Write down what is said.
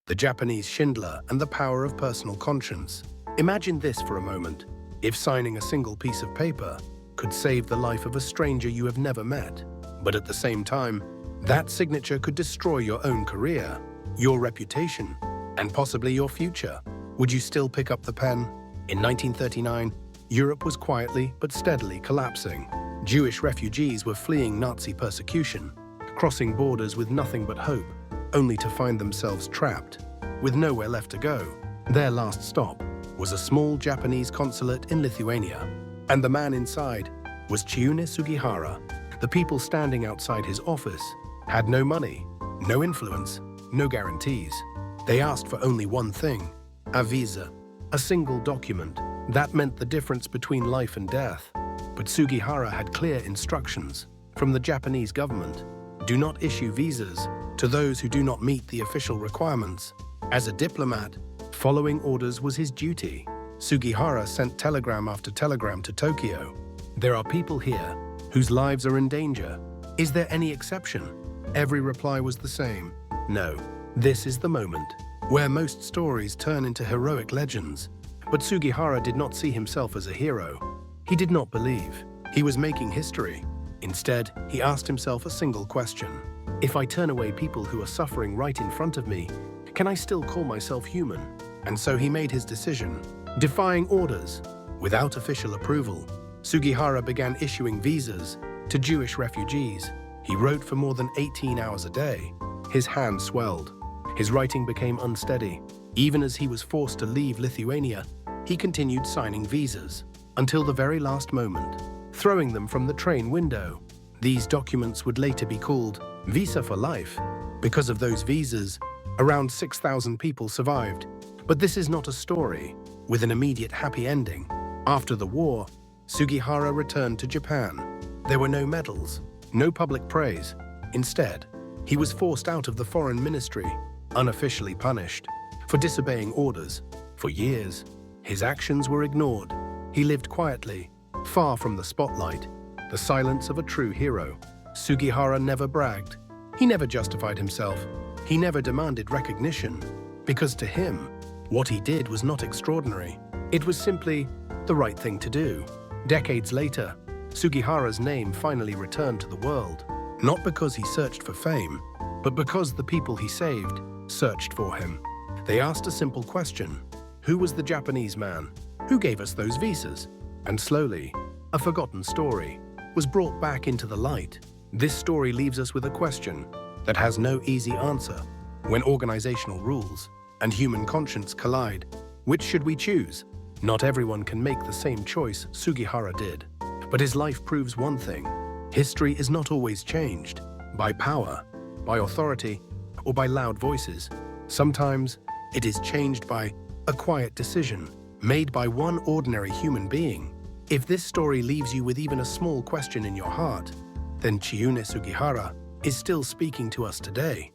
the Japanese Schindler, and the power of personal conscience. Imagine this for a moment. If signing a single piece of paper could save the life of a stranger you have never met, but at the same time, that signature could destroy your own career, your reputation, and possibly your future, would you still pick up the pen? In 1939, Europe was quietly but steadily collapsing. Jewish refugees were fleeing Nazi persecution, crossing borders with nothing but hope, only to find themselves trapped, with nowhere left to go. Their last stop was a small Japanese consulate in Lithuania, and the man inside was Chiune Sugihara. The people standing outside his office had no money, no influence, no guarantees. They asked for only one thing: a visa, a single document. That meant the difference between life and death. But Sugihara had clear instructions from the Japanese government. Do not issue visas to those who do not meet the official requirements. As a diplomat, following orders was his duty. Sugihara sent telegram after telegram to Tokyo. There are people here whose lives are in danger. Is there any exception? Every reply was the same: no. This is the moment where most stories turn into heroic legends. But Sugihara did not see himself as a hero. He did not believe he was making history. Instead, he asked himself a single question: if I turn away people who are suffering right in front of me, can I still call myself human? And so he made his decision. Defying orders, without official approval, Sugihara began issuing visas to Jewish refugees. He wrote for more than 18 hours a day. His hand swelled. His writing became unsteady. Even as he was forced to leave Lithuania, he continued signing visas until the very last moment, throwing them from the train window. These documents would later be called Visa for Life. Because of those visas, around 6,000 people survived. But this is not a story with an immediate happy ending. After the war, Sugihara returned to Japan. There were no medals, no public praise. Instead, he was forced out of the foreign ministry, unofficially punished for disobeying orders. For years, his actions were ignored. He lived quietly, far from the spotlight, the silence of a true hero. Sugihara never bragged. He never justified himself. He never demanded recognition, because to him, what he did was not extraordinary. It was simply the right thing to do. Decades later, Sugihara's name finally returned to the world, not because he searched for fame, but because the people he saved searched for him. They asked a simple question: who was the Japanese man who gave us those visas? And slowly, a forgotten story was brought back into the light. This story leaves us with a question that has no easy answer. When organizational rules and human conscience collide, which should we choose? Not everyone can make the same choice Sugihara did. But his life proves one thing: history is not always changed by power, by authority, or by loud voices. Sometimes it is changed by a quiet decision made by one ordinary human being. If this story leaves you with even a small question in your heart, then Chiune Sugihara is still speaking to us today.